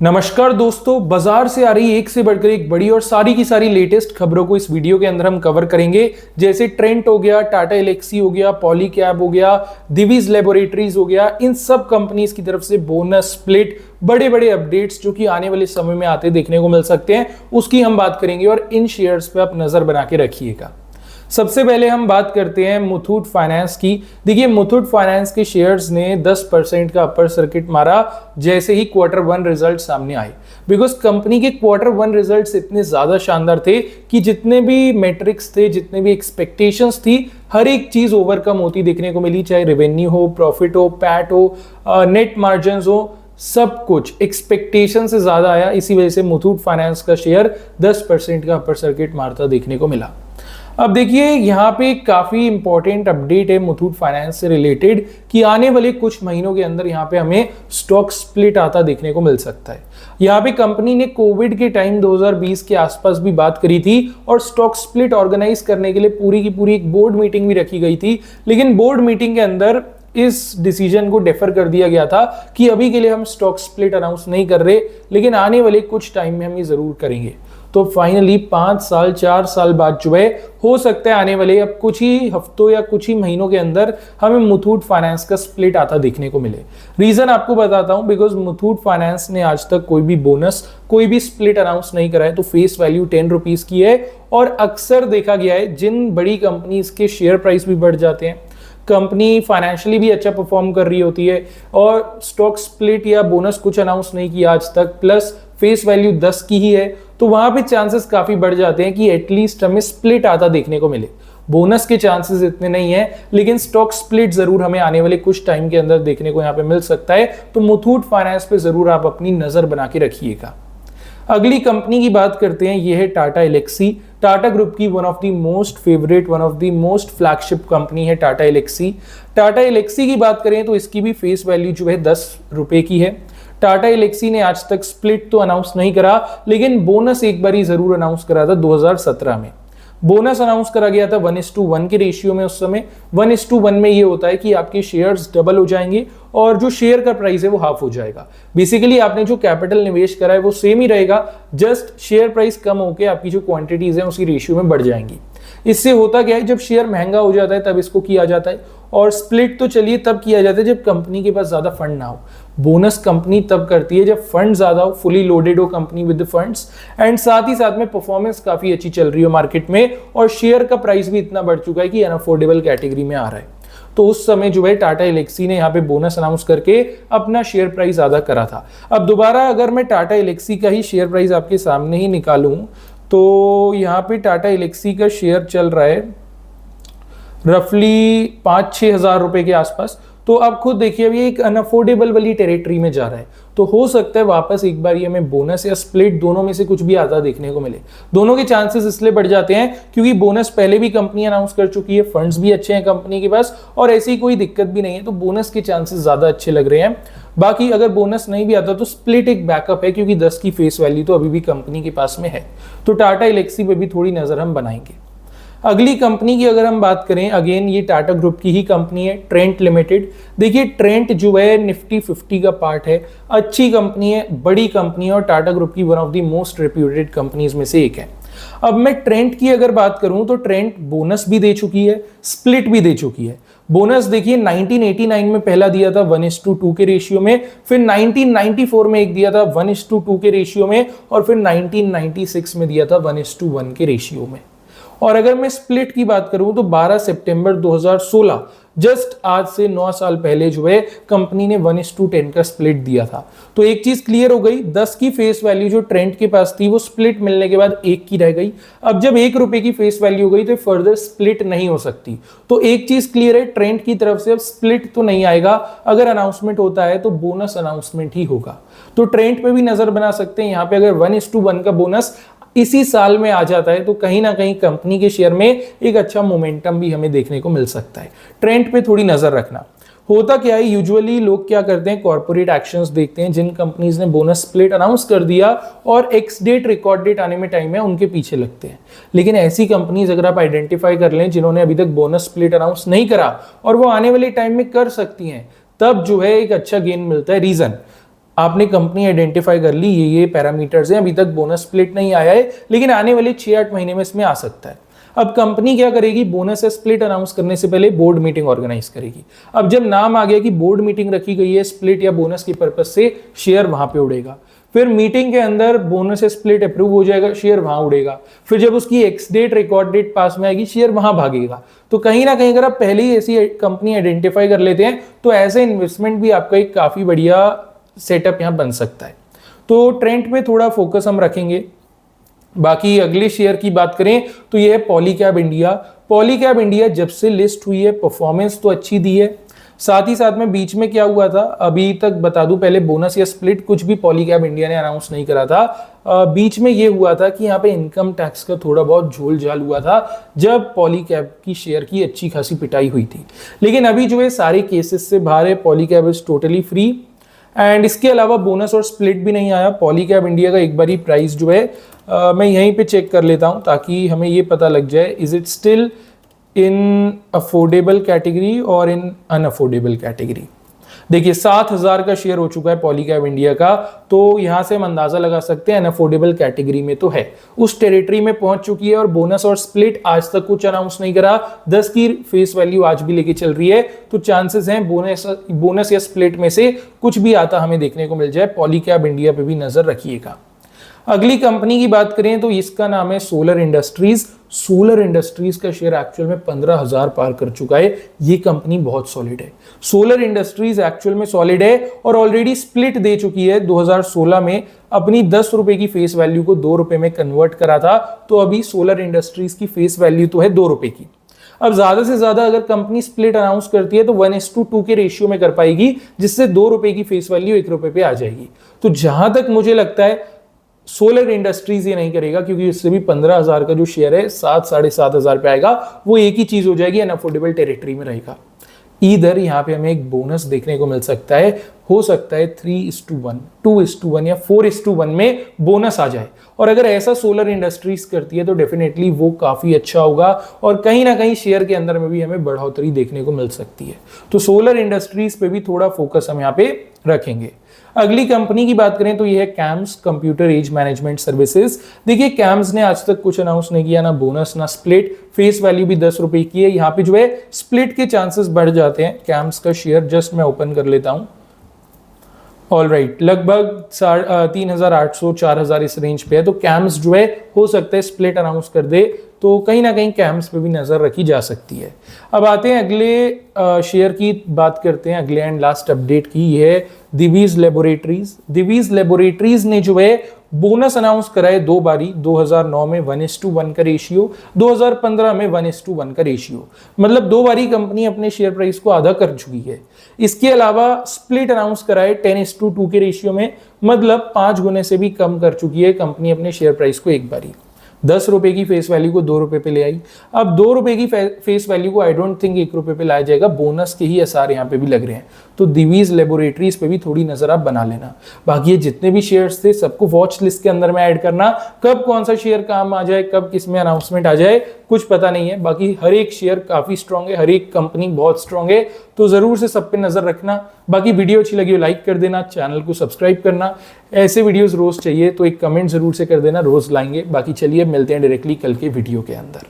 नमस्कार दोस्तों, बाजार से आ रही एक से बढ़कर एक बड़ी और सारी की सारी लेटेस्ट खबरों को इस वीडियो के अंदर हम कवर करेंगे। जैसे ट्रेंट हो गया, टाटा एलेक्सी हो गया, पॉलीकैब हो गया, दिवीज लेबोरेटरीज हो गया, इन सब कंपनीज की तरफ से बोनस स्प्लिट बड़े बड़े अपडेट्स जो कि आने वाले समय में आते देखने को मिल सकते हैं, उसकी हम बात करेंगे और इन शेयर्स पे आप नजर बना के रखिएगा। सबसे पहले हम बात करते हैं मुथूट फाइनेंस की। देखिए, मुथूट फाइनेंस के शेयर्स ने 10% का अपर सर्किट मारा जैसे ही क्वार्टर वन रिजल्ट सामने आए, बिकॉज कंपनी के क्वार्टर वन रिजल्ट्स इतने ज्यादा शानदार थे कि जितने भी मैट्रिक्स थे, जितने भी एक्सपेक्टेशंस थी, हर एक चीज ओवरकम होती देखने को मिली, चाहे रेवेन्यू हो, प्रॉफिट हो, पैट हो, नेट मार्जिन हो, सब कुछ एक्सपेक्टेशन से ज्यादा आया। इसी वजह से मुथूट फाइनेंस का शेयर 10% का अपर सर्किट मारता देखने को मिला। अब देखिए, यहाँ पे काफी इंपॉर्टेंट अपडेट है मुथूट फाइनेंस से रिलेटेड कि आने वाले कुछ महीनों के अंदर यहाँ पे हमें स्टॉक स्प्लिट आता देखने को मिल सकता है। यहाँ पे कंपनी ने कोविड के टाइम 2020 के आसपास भी बात करी थी और स्टॉक स्प्लिट ऑर्गेनाइज करने के लिए पूरी की पूरी एक बोर्ड मीटिंग भी रखी गई थी, लेकिन बोर्ड मीटिंग के अंदर इस डिसीजन को डेफर कर दिया गया था कि अभी के लिए हम स्टॉक स्प्लिट अनाउंस नहीं कर रहे, लेकिन आने वाले कुछ टाइम में हम ये जरूर करेंगे। तो फाइनली 5 साल 4 साल बाद जो है, हो सकता है आने वाले अब कुछ ही हफ्तों या कुछ ही महीनों के अंदर हमें मुथूट फाइनेंस का स्प्लिट आता देखने को मिले। रीजन आपको बताता हूं, बिकॉज मुथूट फाइनेंस ने आज तक कोई भी बोनस, कोई भी स्प्लिट अनाउंस नहीं करा है, तो फेस वैल्यू 10 रुपीज की है। और अक्सर देखा गया है जिन बड़ी कंपनीज के शेयर प्राइस भी बढ़ जाते हैं, कंपनी फाइनेंशियली भी अच्छा परफॉर्म कर रही होती है और स्टॉक स्प्लिट या बोनस कुछ अनाउंस नहीं किया आज तक, प्लस फेस वैल्यू 10 की ही है, तो वहां पे चांसेस काफी बढ़ जाते हैं कि एटलीस्ट हमें स्प्लिट आता देखने को मिले। बोनस के चांसेस इतने नहीं है, लेकिन स्टॉक स्प्लिट जरूर हमें आने वाले कुछ टाइम के अंदर देखने को यहाँ पे मिल सकता है। तो मुथूट फाइनेंस पे जरूर आप अपनी नजर बना के रखिएगा। अगली कंपनी की बात करते हैं, ये है टाटा एलेक्सी। टाटा ग्रुप की one of the most favourite, one of the most flagship company है टाटा एलेक्सी। टाटा एलेक्सी की बात करें तो इसकी भी फेस वैल्यू जो है 10 रुपए की है। टाटा एलेक्सी ने आज तक स्प्लिट तो अनाउंस नहीं करा, लेकिन बोनस एक बार ही जरूर अनाउंस करा था 2017 में। बोनस अनाउंस करा गया था 1:1 के रेशियो में। उस समय 1:1 में ये होता है कि आपके शेयर्स डबल हो जाएंगे और जो शेयर का प्राइस है वो हाफ हो जाएगा। बेसिकली आपने जो कैपिटल निवेश करा है वो सेम ही रहेगा, जस्ट शेयर प्राइस कम होकर आपकी जो क्वांटिटीज है उसी रेशियो में बढ़ जाएंगी। इससे होता क्या है, जब शेयर महंगा हो जाता है तब इसको किया जाता है, और स्प्लिट तो चलिए तब किया जाता है जब कंपनी के पास ज्यादा फंड ना हो। बोनस कंपनी तब करती है जब फंड ज्यादा हो, फुली लोडेड हो कंपनी विद फंड्स, एंड साथ ही साथ में परफॉर्मेंस काफी अच्छी चल रही हो मार्केट में और शेयर का प्राइस भी इतना बढ़ चुका है कि अनअफोर्डेबल कैटेगरी में आ रहा है। तो उस समय जो है टाटा एलेक्सी ने यहाँ पे बोनस अनाउंस करके अपना शेयर प्राइस ज्यादा करा था। अब दोबारा अगर मैं टाटा एलेक्सी का ही शेयर प्राइस आपके सामने ही निकालूं तो यहाँ पे टाटा एलेक्सी का शेयर चल रहा है रफली 5-6 हजार रुपए के आसपास। तो आप खुद देखिए, अभी एक अनअफोर्डेबल वाली टेरिटरी में जा रहा है, तो हो सकता है वापस एक बार ये हमें बोनस या स्प्लिट दोनों में से कुछ भी आता देखने को मिले। दोनों के चांसेस इसलिए बढ़ जाते हैं क्योंकि बोनस पहले भी कंपनी अनाउंस कर चुकी है, फंड्स भी अच्छे हैं कंपनी के पास और ऐसी कोई दिक्कत भी नहीं है, तो बोनस के चांसेस ज्यादा अच्छे लग रहे हैं। बाकी अगर बोनस नहीं भी आता तो स्प्लिट एक बैकअप है, क्योंकि 10 की फेस वैल्यू तो अभी भी कंपनी के पास में है। तो टाटा एलेक्सी पे भी थोड़ी नजर हम बनाएंगे। अगली कंपनी की अगर हम बात करें, अगेन ये टाटा ग्रुप की ही कंपनी है, ट्रेंट लिमिटेड। देखिए, ट्रेंट जो है निफ्टी 50 का पार्ट है, अच्छी कंपनी है, बड़ी कंपनी है और टाटा ग्रुप की one of the most reputed companies में से एक है। अब मैं ट्रेंट की अगर बात करूं तो ट्रेंट बोनस भी दे चुकी है, स्प्लिट भी दे चुकी है। बोनस देखिए 1989 में पहला दिया था 1:2 के रेशियो में, फिर 1994 में एक दिया था 1:2 के रेशियो में, और फिर 1996 में दिया था 1:1 के रेशियो में। और अगर मैं स्प्लिट की बात करूं तो 12 सितंबर 2016, जस्ट आज से 9 साल पहले जो है कंपनी ने 1:10 का स्प्लिट दिया था। तो एक चीज क्लियर हो गई, 10 की फेस वैल्यू जो ट्रेंट के पास थी वो स्प्लिट मिलने के बाद 1 की रह गई। अब जब 1 रुपए की फेस वैल्यू हो गई तो फर्दर स्प्लिट नहीं हो सकती। तो एक चीज क्लियर है, ट्रेंट की तरफ से अब स्प्लिट तो नहीं आएगा, अगर अनाउंसमेंट होता है तो बोनस अनाउंसमेंट ही होगा। तो ट्रेंट पे भी नजर बना सकते हैं। यहाँ पे अगर 1:1 का बोनस इसी साल में आ जाता है तो कहीं ना कहीं कंपनी के शेयर में एक अच्छा मोमेंटम भी हमें देखने को मिल सकता है। ट्रेंड पे थोड़ी नजर रखना। होता क्या है, यूजुअली लोग क्या करते हैं, कॉर्पोरेट एक्शंस देखते हैं, जिन कंपनीज ने बोनस स्प्लिट अनाउंस कर दिया और एक्स डेट रिकॉर्ड डेट आने में टाइम है, उनके पीछे लगते हैं। लेकिन ऐसी कंपनीज अगर आप आइडेंटिफाई कर लें जिन्होंने अभी तक बोनस स्प्लिट अनाउंस नहीं करा और वो आने वाले टाइम में कर सकती हैं, तब जो है एक अच्छा गेन मिलता है। रीजन, आपने कंपनी आइडेंटिफाई कर ली, ये पैरामीटर्स हैं, अभी तक बोनस स्प्लिट नहीं आया है लेकिन आने वाले 6-8 महीने में इसमें आ सकता है। अब कंपनी क्या करेगी, बोनस या स्प्लिट अनाउंस करने से पहले बोर्ड मीटिंग ऑर्गेनाइज करेगी। अब जब नाम आ गया कि बोर्ड मीटिंग रखी गई है स्प्लिट या बोनस के पर्पज से, शेयर वहां पे उड़ेगा। फिर मीटिंग के अंदर बोनस या स्प्लिट अप्रूव हो जाएगा, शेयर वहां उड़ेगा। फिर जब उसकी एक्स डेट रिकॉर्ड डेट पास में आएगी, शेयर वहां भागेगा। तो कहीं ना कहीं अगर आप पहले ही ऐसी कंपनी आइडेंटिफाई कर लेते हैं तो एज ए इन्वेस्टमेंट भी आपका एक काफी बढ़िया सेटअप यहां बन सकता है। तो ट्रेंड पे थोड़ा फोकस हम रखेंगे। बाकी अगले शेयर की बात करें तो यह है पॉलीकैब इंडिया। पॉलीकैब इंडिया जब से लिस्ट हुई है परफॉर्मेंस तो अच्छी दी है, साथ ही साथ में बीच में क्या हुआ था, अभी तक बता दूं पहले, बोनस या स्प्लिट कुछ भी पॉलीकैब इंडिया ने अनाउंस नहीं करा था। बीच में ये हुआ था कि यहाँ पे इनकम टैक्स का थोड़ा बहुत झोल झाल हुआ था जब पॉलीकैब की शेयर की अच्छी खासी पिटाई हुई थी। लेकिन अभी जो है सारे केसेस से बाहर है, Polycab is totally free and इसके अलावा बोनस और स्प्लिट भी नहीं आया। पॉलीकैब इंडिया का एक बारी प्राइस जो है मैं यहीं पे चेक कर लेता हूं ताकि हमें ये पता लग जाए is it still in affordable category और इन अनअफोर्डेबल कैटेगरी। देखिए 7,000 का शेयर हो चुका है पॉलीकैब इंडिया का, तो यहां से हम अंदाजा लगा सकते हैं अनअफोर्डेबल कैटेगरी में तो है, उस टेरिटरी में पहुंच चुकी है। और बोनस और स्प्लिट आज तक कुछ अनाउंस नहीं करा, 10 की फेस वैल्यू आज भी लेके चल रही है, तो चांसेस हैं बोनस या स्प्लिट में से कुछ भी आता हमें देखने को मिल जाए। पॉलीकैब इंडिया पे भी नजर रखिएगा। अगली कंपनी की बात करें तो इसका नाम है सोलर इंडस्ट्रीज। सोलर इंडस्ट्रीज का शेयर एक्चुअल में 15,000 पार कर चुका है। ये कंपनी बहुत सॉलिड है। सोलर इंडस्ट्रीज एक्चुअल में सॉलिड है और ऑलरेडी स्प्लिट दे चुकी है 2016 में, अपनी 10 रुपए की फेस वैल्यू को 2 रुपए में कन्वर्ट करा था। तो अभी सोलर इंडस्ट्रीज की फेस वैल्यू तो है 2 रुपए की। अब ज्यादा से ज्यादा अगर कंपनी स्प्लिट अनाउंस करती है तो 1:2 के रेशियो में कर पाएगी, जिससे 2 रुपए की फेस वैल्यू 1 रुपए पे आ जाएगी। तो जहां तक मुझे लगता है सोलर इंडस्ट्रीज ये नहीं करेगा, क्योंकि उससे भी 15,000 का जो शेयर है 7-7,500 पे आएगा, वो एक ही चीज हो जाएगी, अनअफोर्डेबल टेरिटरी में रहेगा। इधर यहाँ पे हमें एक बोनस देखने को मिल सकता है, हो सकता है 3:1, 2:1 या 4:1 में बोनस आ जाए। और अगर ऐसा सोलर इंडस्ट्रीज करती है तो डेफिनेटली वो काफी अच्छा होगा और कहीं ना कहीं शेयर के अंदर में भी हमें बढ़ोतरी देखने को मिल सकती है। तो सोलर इंडस्ट्रीज पे भी थोड़ा फोकस हम यहाँ पे रखेंगे। अगली कंपनी की बात करें तो ये है CAMS, computer age management services. देखिए कैम्स ने आज तक कुछ अनाउंस नहीं किया, ना बोनस ना स्प्लिट, फेस वैल्यू भी 10 रुपए की है। यहाँ पे जो है स्प्लिट के चांसेस बढ़ जाते हैं। कैम्स का शेयर जस्ट मैं ओपन कर लेता हूं। ऑलराइट, लगभग 3,800-4,000 इस रेंज पे है। तो कैम्स जो है हो सकता है स्प्लिट अनाउंस कर दे, तो कहीं ना कहीं कैम्स पे भी नजर रखी जा सकती है। अब आते हैं अगले शेयर की बात करते हैं, अगले एंड लास्ट अपडेट की। ये है दिवीज लेबोरेटरीज। दिवीज लेबोरेटरीज ने जो है बोनस अनाउंस कराए 2 बारी, 2009 में 1:1 का रेशियो, 2015 में 1:1 का रेशियो, मतलब 2 बारी कंपनी अपने शेयर प्राइस को आधा कर चुकी है। इसके अलावा स्प्लिट अनाउंस कराए 10:2 के रेशियो में, मतलब 5 गुने से भी कम कर चुकी है कंपनी अपने शेयर प्राइस को एक बारी। 10 रुपए की फेस वैल्यू को 2 रुपए पे ले आई। अब 2 रुपए की फेस वैल्यू को आई डोंट थिंक 1 रुपए पे लाया जाएगा, बोनस के ही असर यहाँ पे भी लग रहे हैं। तो दिवीज लेबोरेटरीज पे भी थोड़ी नजर आप बना लेना। बाकी ये जितने भी शेयर्स थे सबको वॉच लिस्ट के अंदर में ऐड करना, कब कौन सा शेयर काम आ जाए, कब किसमें अनाउंसमेंट आ जाए, कुछ पता नहीं है। बाकी हर एक शेयर काफी स्ट्रांग है, हर एक कंपनी बहुत स्ट्रांग है, तो जरूर से सब पे नजर रखना। बाकी वीडियो अच्छी लगी हो लाइक कर देना, चैनल को सब्सक्राइब करना। ऐसे वीडियोस रोज चाहिए तो एक कमेंट जरूर से कर देना, रोज लाएंगे। बाकी चलिए मिलते हैं डायरेक्टली कल के वीडियो के अंदर।